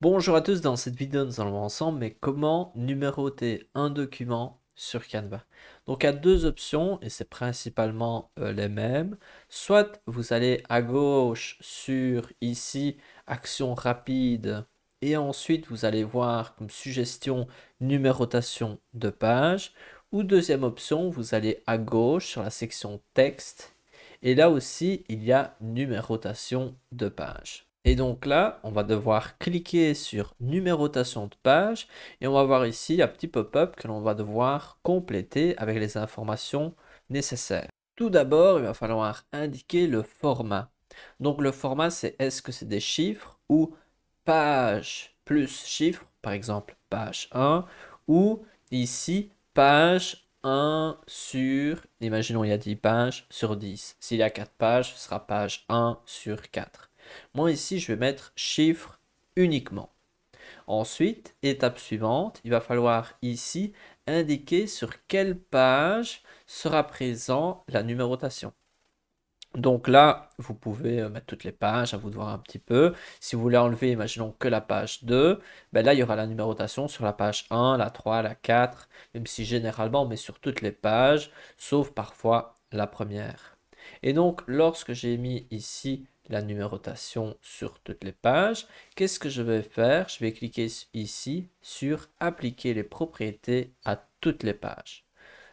Bonjour à tous, dans cette vidéo nous allons voir ensemble mais comment numéroter un document sur Canva. Donc il y a deux options et c'est principalement les mêmes. Soit vous allez à gauche sur ici action rapide et ensuite vous allez voir comme suggestion numérotation de page. Ou deuxième option, vous allez à gauche sur la section texte et là aussi il y a numérotation de page. Et donc là, on va devoir cliquer sur numérotation de page et on va voir ici un petit pop-up que l'on va devoir compléter avec les informations nécessaires. Tout d'abord, il va falloir indiquer le format. Donc le format, c'est est-ce que c'est des chiffres ou page plus chiffres, par exemple page 1, ou ici page 1 sur, imaginons il y a 10 pages sur 10. S'il y a 4 pages, ce sera page 1 sur 4. Moi ici, je vais mettre chiffre uniquement. Ensuite, étape suivante, il va falloir ici indiquer sur quelle page sera présent la numérotation. Donc là, vous pouvez mettre toutes les pages, à vous de voir un petit peu. Si vous voulez enlever, imaginons que la page 2, ben là, il y aura la numérotation sur la page 1, la 3, la 4, même si généralement on met sur toutes les pages, sauf parfois la première. Et donc, lorsque j'ai mis ici la numérotation sur toutes les pages, qu'est-ce que je vais faire? Je vais cliquer ici sur appliquer les propriétés à toutes les pages.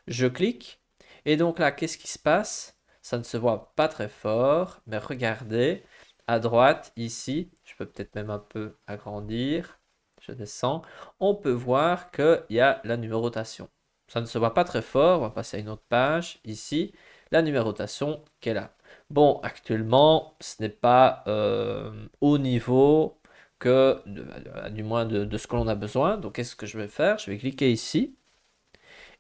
Je clique et donc là, qu'est-ce qui se passe? Ça ne se voit pas très fort, mais regardez, à droite, ici, je peux peut-être même un peu agrandir, je descends, on peut voir qu'il y a la numérotation. Ça ne se voit pas très fort, on va passer à une autre page, ici, la numérotation qui est là. Bon, actuellement, ce n'est pas au niveau que, du moins de ce que l'on a besoin, donc qu'est-ce que je vais faire? Je vais cliquer ici,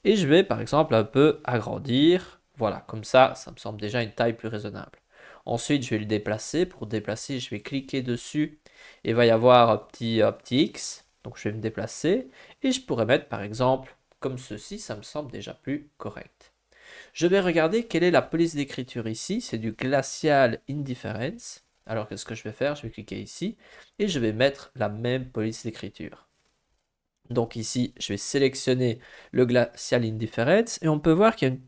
et je vais par exemple un peu agrandir. Voilà, comme ça me semble déjà une taille plus raisonnable. Ensuite, je vais le déplacer. Pour déplacer, je vais cliquer dessus et il va y avoir un petit X. Donc, je vais me déplacer et je pourrais mettre par exemple comme ceci. Ça me semble déjà plus correct. Je vais regarder quelle est la police d'écriture ici. C'est du Glacial Indifference. Alors, qu'est-ce que je vais faire? Je vais cliquer ici et je vais mettre la même police d'écriture. Donc ici, je vais sélectionner le Glacial Indifference et on peut voir qu'il y a une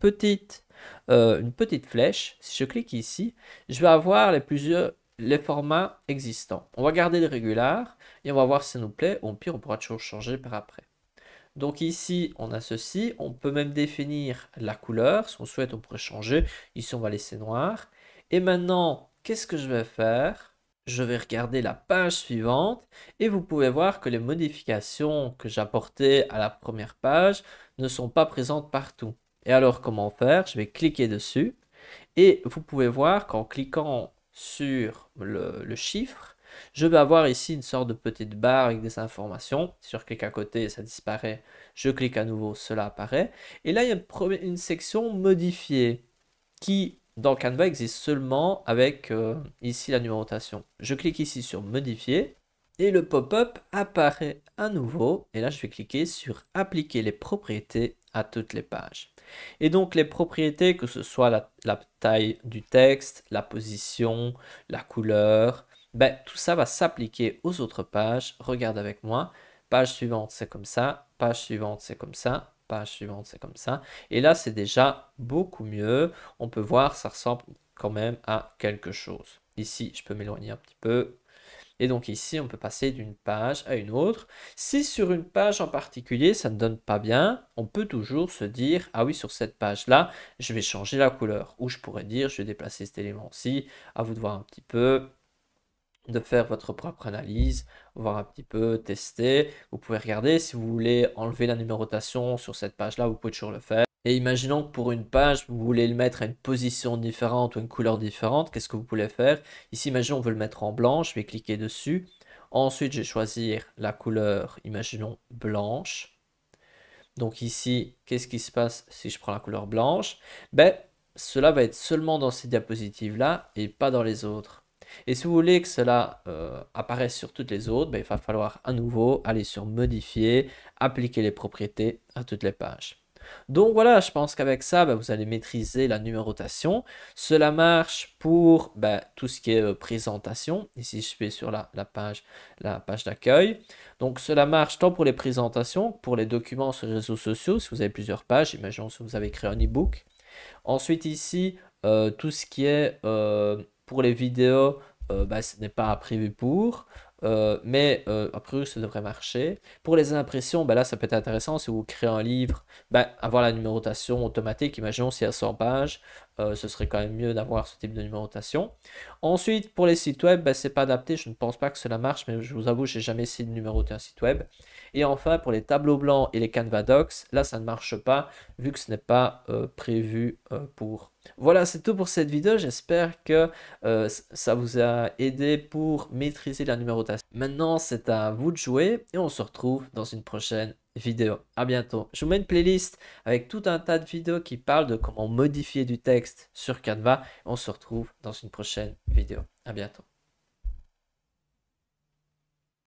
petite flèche. Si je clique ici, je vais avoir les formats existants. On va garder le régular et on va voir si ça nous plaît. Au pire, on pourra toujours changer par après. Donc ici, on a ceci. On peut même définir la couleur. Si on souhaite, on pourrait changer. Ici, on va laisser noir. Et maintenant, qu'est-ce que je vais faire? Je vais regarder la page suivante et vous pouvez voir que les modifications que j'apportais à la première page ne sont pas présentes partout. Et alors, comment faire? Je vais cliquer dessus et vous pouvez voir qu'en cliquant sur le chiffre, je vais avoir ici une sorte de petite barre avec des informations. Si je clique à côté, ça disparaît. Je clique à nouveau, cela apparaît. Et là, il y a une section modifier qui, dans Canva, existe seulement avec ici la numérotation. Je clique ici sur modifier et le pop-up apparaît à nouveau. Et là, je vais cliquer sur appliquer les propriétés à toutes les pages. Et donc les propriétés, que ce soit la taille du texte, la position, la couleur, ben, tout ça va s'appliquer aux autres pages. Regarde avec moi. Page suivante, c'est comme ça. Page suivante, c'est comme ça. Page suivante, c'est comme ça. Et là, c'est déjà beaucoup mieux. On peut voir, ça ressemble quand même à quelque chose. Ici, je peux m'éloigner un petit peu. Et donc ici, on peut passer d'une page à une autre. Si sur une page en particulier, ça ne donne pas bien, on peut toujours se dire, ah oui, sur cette page-là, je vais changer la couleur. Ou je pourrais dire, je vais déplacer cet élément-ci. À vous de voir un petit peu, de faire votre propre analyse, voir un petit peu, tester. Vous pouvez regarder si vous voulez enlever la numérotation sur cette page-là, vous pouvez toujours le faire. Et imaginons que pour une page, vous voulez le mettre à une position différente ou une couleur différente, qu'est-ce que vous pouvez faire? Ici, imaginons on veut le mettre en blanc, je vais cliquer dessus. Ensuite, je vais choisir la couleur, imaginons blanche. Donc ici, qu'est-ce qui se passe si je prends la couleur blanche? Ben, cela va être seulement dans ces diapositives-là et pas dans les autres. Et si vous voulez que cela apparaisse sur toutes les autres, ben, il va falloir à nouveau aller sur modifier, appliquer les propriétés à toutes les pages. Donc voilà, je pense qu'avec ça, bah, vous allez maîtriser la numérotation. Cela marche pour bah, tout ce qui est présentation. Ici, je vais sur la page d'accueil. Donc cela marche tant pour les présentations, pour les documents sur les réseaux sociaux, si vous avez plusieurs pages, imaginons si vous avez créé un e-book. Ensuite ici, tout ce qui est pour les vidéos, bah, ce n'est pas prévu pour, mais a priori ça devrait marcher. Pour les impressions, bah, là ça peut être intéressant si vous créez un livre, bah, avoir la numérotation automatique, imaginons s'il y a 100 pages, ce serait quand même mieux d'avoir ce type de numérotation. Ensuite, pour les sites web, bah, c'est pas adapté, je ne pense pas que cela marche, mais je vous avoue, j'ai jamais essayé de numéroter un site web. Et enfin, pour les tableaux blancs et les Canva Docs, là ça ne marche pas, vu que ce n'est pas prévu pour. Voilà, c'est tout pour cette vidéo. J'espère que ça vous a aidé pour maîtriser la numérotation. Maintenant, c'est à vous de jouer et on se retrouve dans une prochaine vidéo. À bientôt. Je vous mets une playlist avec tout un tas de vidéos qui parlent de comment modifier du texte sur Canva. On se retrouve dans une prochaine vidéo. À bientôt.